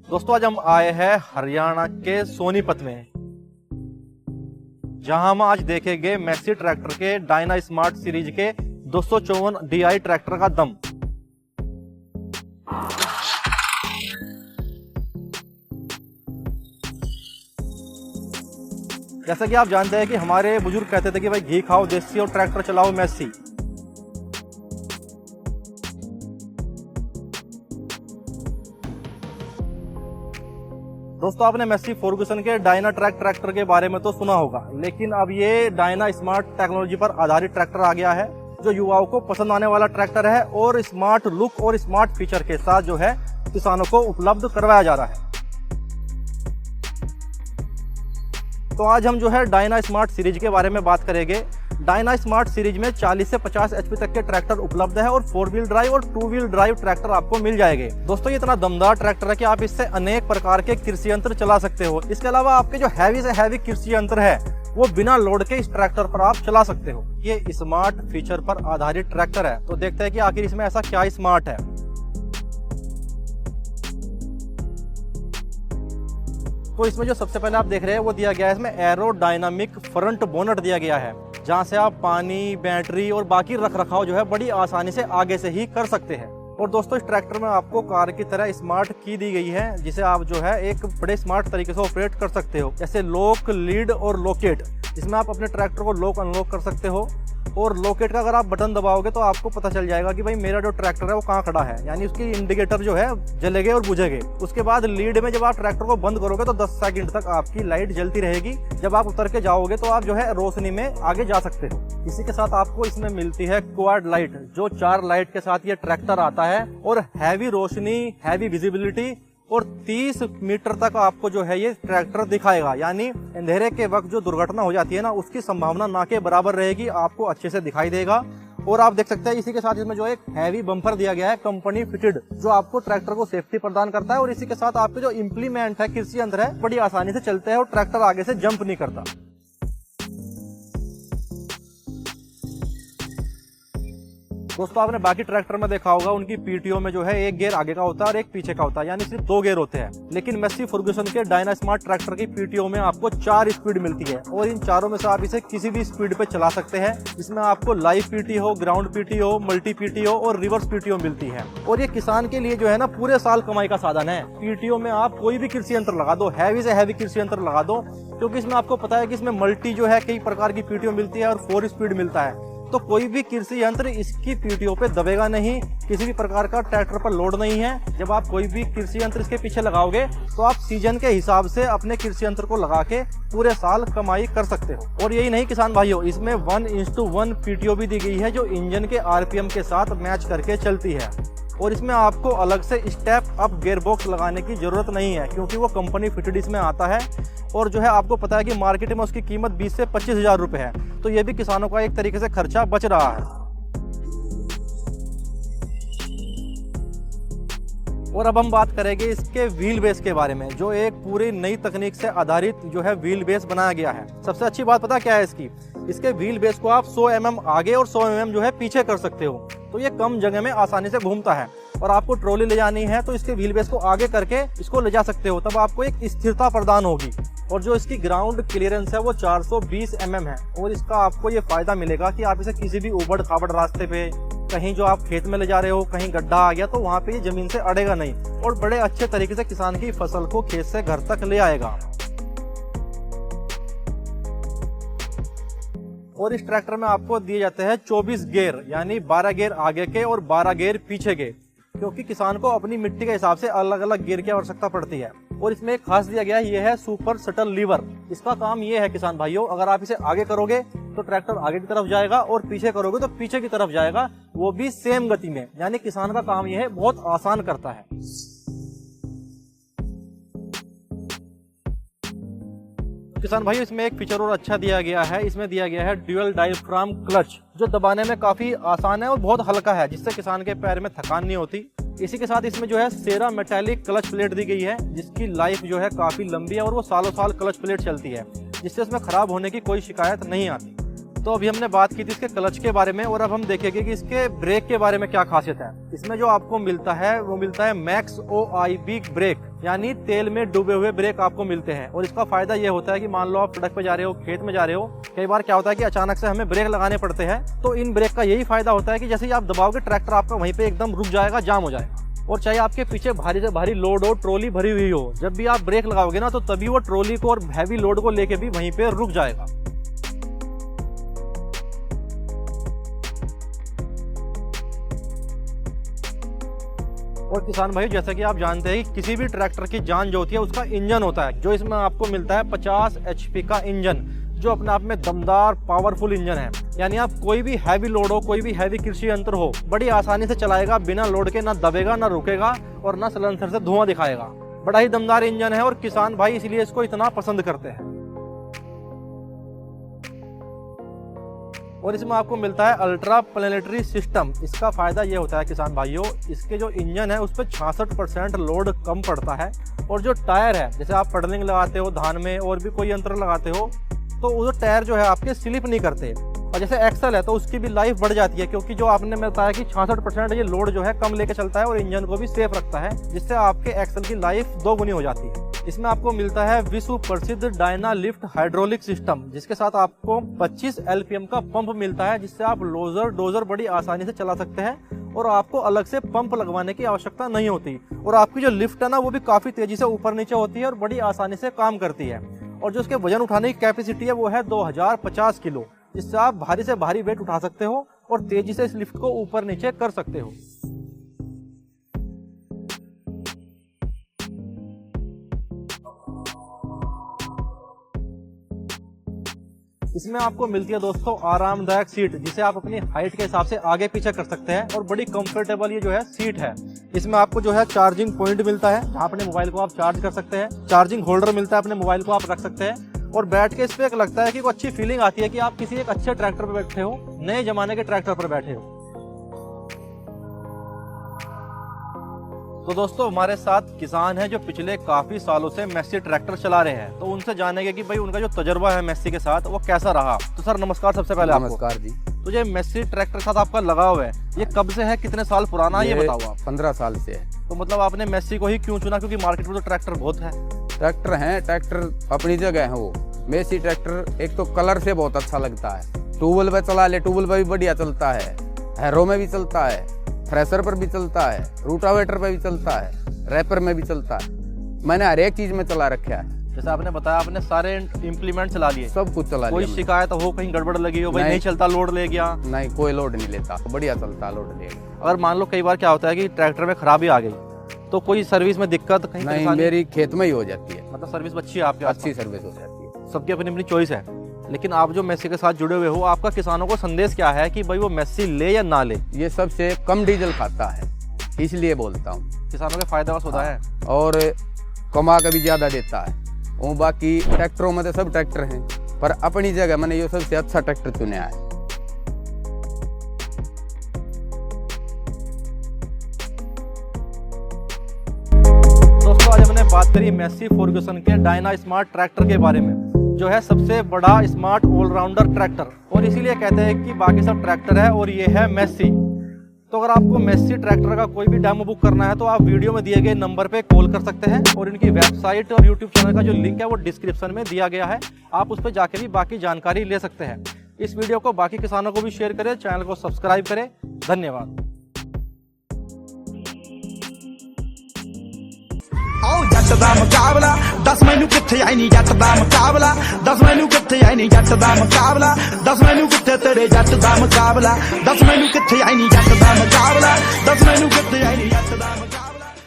दोस्तों आज हम आए हैं हरियाणा के सोनीपत में, जहां हम आज देखेंगे मैक्सी ट्रैक्टर के डायना स्मार्ट सीरीज के 254 DI ट्रैक्टर का दम। जैसा कि आप जानते हैं कि हमारे बुजुर्ग कहते थे कि भाई घी खाओ देसी और ट्रैक्टर चलाओ मैक्सी। दोस्तों आपने मैक्सी फर्गुसन के डायना ट्रैक्टर के बारे में तो सुना होगा, लेकिन अब ये डायना स्मार्ट टेक्नोलॉजी पर आधारित ट्रैक्टर आ गया है जो युवाओं को पसंद आने वाला ट्रैक्टर है और स्मार्ट लुक और स्मार्ट फीचर के साथ जो है किसानों को उपलब्ध करवाया जा रहा है। तो आज हम जो है डायना स्मार्ट सीरीज के बारे में बात करेंगे। डायना स्मार्ट सीरीज में 40 से 50 HP तक के ट्रैक्टर उपलब्ध है और 4 व्हील ड्राइव और 2 व्हील ड्राइव ट्रैक्टर आपको मिल जाएंगे। दोस्तों ये इतना दमदार ट्रैक्टर है कि आप इससे अनेक प्रकार के कृषि यंत्र चला सकते हो। इसके अलावा आपके जो हैवी से हैवी कृषि यंत्र है वो बिना लोड के इस ट्रैक्टर पर आप चला सकते हो। ये स्मार्ट फीचर पर आधारित ट्रैक्टर है, तो देखते हैं कि आखिर इसमें ऐसा क्या स्मार्ट है। तो इसमें जो सबसे पहले आप देख रहे हैं वो दिया गया है, इसमें एरोडायनामिक फ्रंट बोनट दिया गया है, जहां से आप पानी, बैटरी और बाकी रखरखाव जो है बड़ी आसानी से आगे से ही कर सकते हैं। और दोस्तों इस ट्रैक्टर में आपको कार की तरह स्मार्ट की दी गई है, जिसे आप जो है एक बड़े स्मार्ट तरीके से ऑपरेट कर सकते हो, जैसे लॉक, लीड और लोकेट। इसमें आप अपने ट्रैक्टर को लॉक अनलॉक कर सकते हो और लोकेट का अगर आप बटन दबाओगे तो आपको पता चल जाएगा कि भाई मेरा जो ट्रैक्टर है वो कहाँ खड़ा है, यानी उसकी इंडिकेटर जो है जलेगे और बुझेगे। उसके बाद लीड में जब आप ट्रैक्टर को बंद करोगे तो 10 सेकंड तक आपकी लाइट जलती रहेगी। जब आप उतर के जाओगे तो आप जो है रोशनी में आगे जा सकते हो। इसी के साथ आपको इसमें मिलती है क्वाड लाइट, जो 4 लाइट के साथ ये ट्रैक्टर आता है और हैवी रोशनी, हैवी विजिबिलिटी और 30 मीटर तक आपको जो है ये ट्रैक्टर दिखाएगा, यानी अंधेरे के वक्त जो दुर्घटना हो जाती है ना उसकी संभावना ना के बराबर रहेगी, आपको अच्छे से दिखाई देगा। और आप देख सकते हैं इसी के साथ इसमें जो एक हैवी बम्पर दिया गया है कंपनी फिटेड, जो आपको ट्रैक्टर को सेफ्टी प्रदान करता है। और इसी के साथ आपके जो इम्प्लीमेंट है, कृषि यंत्र है, बड़ी आसानी से चलते हैं और ट्रैक्टर आगे से जंप नहीं करता। दोस्तों आपने बाकी ट्रैक्टर में देखा होगा उनकी पीटीओ में जो है एक गियर आगे का होता है और एक पीछे का होता है, यानी सिर्फ 2 गियर होते हैं। लेकिन मैक्सी फर्गुसन के डायना स्मार्ट ट्रैक्टर की पीटीओ में आपको 4 स्पीड मिलती है और इन चारों में से आप इसे किसी भी स्पीड पे चला सकते हैं। इसमें आपको live PTO, ground PTO, multi PTO और रिवर्स पीटीओ मिलती है। और ये किसान के लिए जो है ना पूरे साल कमाई का साधन है। पीटीओ में आप कोई भी कृषि यंत्र लगा दो, हैवी से हैवी कृषि यंत्र लगा दो, क्योंकि इसमें आपको पता है कि इसमें मल्टी जो है कई प्रकार की पीटीओ मिलती है और 4 स्पीड मिलता है। तो कोई भी कृषि यंत्र इसकी पीटीओ पे दबेगा नहीं, किसी भी प्रकार का ट्रैक्टर पर लोड नहीं है। जब आप कोई भी कृषि यंत्र इसके पीछे लगाओगे तो आप सीजन के हिसाब से अपने कृषि यंत्र को लगा के पूरे साल कमाई कर सकते हो। और यही नहीं किसान भाइयों, इसमें 1:1 पीटीओ भी दी गई है जो इंजन के आरपीएम के साथ मैच करके चलती है। और इसमें आपको अलग से स्टेप अप गियर बॉक्स लगाने की जरूरत नहीं है, क्योंकि वो कंपनी फिटेड इसमें आता है। और जो है आपको पता है कि मार्केट में उसकी कीमत 20 से 25 हजार रुपए है, तो ये भी किसानों का एक तरीके से खर्चा बच रहा है। और अब हम बात करेंगे इसके व्हील बेस के बारे में, जो एक पूरी नई तकनीक से आधारित जो है व्हील बेस बनाया गया है। सबसे अच्छी बात पता क्या है इसके व्हील बेस को आप 100 mm आगे और 100 mm जो है पीछे कर सकते हो, तो ये कम जगह में आसानी से घूमता है। और आपको ट्रॉली ले जानी है तो इसके व्हील बेस को आगे करके इसको ले जा सकते हो, तब आपको एक स्थिरता प्रदान होगी। और जो इसकी ग्राउंड क्लियरेंस है वो 420 mm है। और इसका आपको ये फायदा मिलेगा कि आप इसे किसी भी उबड़ खाबड़ रास्ते पे, कहीं जो आप खेत में ले जा रहे हो, कहीं गड्ढा आ गया तो वहां पे ये जमीन से अड़ेगा नहीं और बड़े अच्छे तरीके से किसान की फसल को खेत से घर तक ले आएगा। और इस ट्रैक्टर में आपको दिए जाते हैं 24 गियर, यानी 12 गियर आगे के और 12 गियर पीछे के, क्योंकि किसान को अपनी मिट्टी के हिसाब से अलग अलग गियर की आवश्यकता पड़ती है। और इसमें एक खास दिया गया है, ये है सुपर सटल लीवर। इसका काम ये है किसान भाइयों, अगर आप इसे आगे करोगे तो ट्रैक्टर आगे की तरफ जाएगा और पीछे करोगे तो पीछे की तरफ जाएगा, वो भी सेम गति में। यानी किसान का काम ये है बहुत आसान करता है। किसान भाई इसमें एक फीचर और अच्छा दिया गया है, इसमें दिया गया है ड्यूअल डायफ्राम क्लच, जो दबाने में काफी आसान है और बहुत हल्का है, जिससे किसान के पैर में थकान नहीं होती। इसी के साथ इसमें जो है सेरा मेटालिक क्लच प्लेट दी गई है, जिसकी लाइफ जो है काफी लंबी है और वो सालों साल क्लच प्लेट चलती है, जिससे इसमें खराब होने की कोई शिकायत नहीं आती। तो अभी हमने बात की थी इसके क्लच के बारे में, और अब हम देखेंगे कि इसके ब्रेक के बारे में क्या खासियत है। इसमें जो आपको मिलता है वो मिलता है मैक्स OIB ब्रेक, यानी तेल में डूबे हुए ब्रेक आपको मिलते हैं। और इसका फायदा ये होता है कि मान लो आप सड़क पे जा रहे हो, खेत में जा रहे हो, कई बार क्या होता है कि अचानक से हमें ब्रेक लगाने पड़ते हैं। तो इन ब्रेक का यही फायदा होता है कि जैसे ही आप दबाओगे ट्रैक्टर आपका वहीं पे एकदम रुक जाएगा, जाम हो जाएगा। और चाहे आपके पीछे भारी से भारी लोड हो, ट्रॉली भरी हुई हो, जब भी आप ब्रेक लगाओगे ना तो तभी वो ट्रॉली को और हैवी लोड को लेके भी वहीं पे रुक जाएगा। और किसान भाई, जैसा कि आप जानते हैं कि किसी भी ट्रैक्टर की जान जो होती है उसका इंजन होता है, जो इसमें आपको मिलता है 50 HP का इंजन, जो अपने आप में दमदार पावरफुल इंजन है। यानी आप कोई भी हैवी लोड हो, कोई भी हैवी कृषि यंत्र हो, बड़ी आसानी से चलाएगा, बिना लोड के, ना दबेगा ना रुकेगा और ना सलेंसर से धुआं दिखाएगा। बड़ा ही दमदार इंजन है और किसान भाई इसलिए इसको इतना पसंद करते हैं। और इसमें आपको मिलता है अल्ट्रा प्लेनेटरी सिस्टम। इसका फायदा ये होता है किसान भाइयों, इसके जो इंजन है उस पर 66% लोड कम पड़ता है। और जो टायर है, जैसे आप पडलिंग लगाते हो धान में और भी कोई यंत्र लगाते हो, तो वो टायर जो है आपके स्लिप नहीं करते। और जैसे एक्सल है तो उसकी भी लाइफ बढ़ जाती है, क्योंकि जो आपने बताया कि 66% ये लोड जो है कम लेके चलता है और इंजन को भी सेफ रखता है, जिससे आपके एक्सल की लाइफ 2 गुनी हो जाती है। इसमें आपको मिलता है विश्व प्रसिद्ध डायना लिफ्ट हाइड्रोलिक सिस्टम, जिसके साथ आपको 25 LPM का पंप मिलता है, जिससे आप लोजर डोजर बड़ी आसानी से चला सकते हैं और आपको अलग से पंप लगवाने की आवश्यकता नहीं होती। और आपकी जो लिफ्ट है ना वो भी काफी तेजी से ऊपर नीचे होती है और बड़ी आसानी से काम करती है। और जो उसके वजन उठाने की कैपेसिटी है वो है 2050 किलो, जिससे आप भारी से भारी वेट उठा सकते हो और तेजी से इस लिफ्ट को ऊपर नीचे कर सकते हो। इसमें आपको मिलती है दोस्तों आरामदायक सीट, जिसे आप अपनी हाइट के हिसाब से आगे पीछे कर सकते हैं और बड़ी कंफर्टेबल ये जो है सीट है। इसमें आपको जो है चार्जिंग पॉइंट मिलता है, जहाँ अपने मोबाइल को आप चार्ज कर सकते हैं। चार्जिंग होल्डर मिलता है, अपने मोबाइल को आप रख सकते हैं। और बैठ के इस पे एक लगता है कि कोई अच्छी फीलिंग आती है कि आप किसी एक अच्छे ट्रैक्टर पर बैठे हो, नए जमाने के ट्रैक्टर पर बैठे हो। तो दोस्तों हमारे साथ किसान हैं जो पिछले काफी सालों से मेस्सी ट्रैक्टर चला रहे हैं, तो उनसे जानेंगे कि भाई उनका जो तजुर्बा है मेस्सी के साथ वो कैसा रहा। तो सर नमस्कार, सबसे पहले आपको। नमस्कार जी। तो ये मेस्सी ट्रैक्टर के साथ आपका लगाव है, ये कब से है, कितने साल पुराना है, ये बताओ आप। 15 साल से है। तो मतलब आपने मेस्सी को ही क्यों चुना, क्योंकि मार्केट में तो ट्रैक्टर बहुत है। ट्रैक्टर हैं, ट्रैक्टर अपनी जगह है। वो मेस्सी ट्रैक्टर एक तो कलर से बहुत अच्छा लगता है, ट्यूबवेल पे चला ले, ट्यूबवेल पे भी बढ़िया चलता है, हैरो में भी चलता है, थ्रेसर पर भी चलता है, रूटावेटर पे भी चलता है, रैपर में भी चलता है। मैंने हर एक चीज में चला रखा है। जैसे आपने बताया आपने सारे इम्प्लीमेंट चला लिए, सब कुछ चला लिया। कोई शिकायत हो, कहीं गड़बड़ लगी हो, भाई नहीं चलता, लोड ले गया? नहीं, कोई लोड नहीं लेता, बढ़िया चलता, लोड ले गया। अगर मान लो कई बार क्या होता है कि ट्रैक्टर में खराबी आ गई, तो कोई सर्विस में दिक्कत कहीं? नहीं, मेरी खेत में ही हो जाती है। मतलब सर्विस अच्छी है आपके? अच्छी सर्विस हो जाती है। सबकी अपनी अपनी चॉइस है। लेकिन आप जो मेस्सी के साथ जुड़े हुए हो, आपका किसानों को संदेश क्या है कि भाई वो मेस्सी ले या ना ले? ये सबसे कम डीजल खाता है, इसलिए बोलता हूँ। किसानों के फायदा होता है और कमा का भी ज्यादा देता है। वो बाकी ट्रैक्टरों में तो सब ट्रैक्टर हैं, पर अपनी जगह मैंने ये सबसे अच्छा ट्रैक्टर चुना है। दोस्तों आज हमने बात करी मेस्सी फर्ग्यूसन के डायना स्मार्ट ट्रैक्टर के बारे में, जो है सबसे बड़ा स्मार्ट ऑलराउंडर ट्रैक्टर, और इसीलिए कहते हैं कि बाकी सब ट्रैक्टर है और ये है मेस्सी। तो अगर आपको मेस्सी ट्रैक्टर का कोई भी डेमो बुक करना है तो आप वीडियो में दिए गए नंबर पे कॉल कर सकते हैं, और इनकी वेबसाइट और यूट्यूब चैनल का जो लिंक है वो डिस्क्रिप्शन में दिया गया है, आप उस पर जाके भी बाकी जानकारी ले सकते हैं। इस वीडियो को बाकी किसानों को भी शेयर करें, चैनल को सब्सक्राइब करें। धन्यवाद। जट दा मुकाबला 10 मैनू किथे आई नी, जट दा मुकाबला 10 मैनू किथे आई नी, जट दा मुकाबला 10 मैनू किथे तेरे जट दा मुकाबला 10 मैनू किथे आई नी।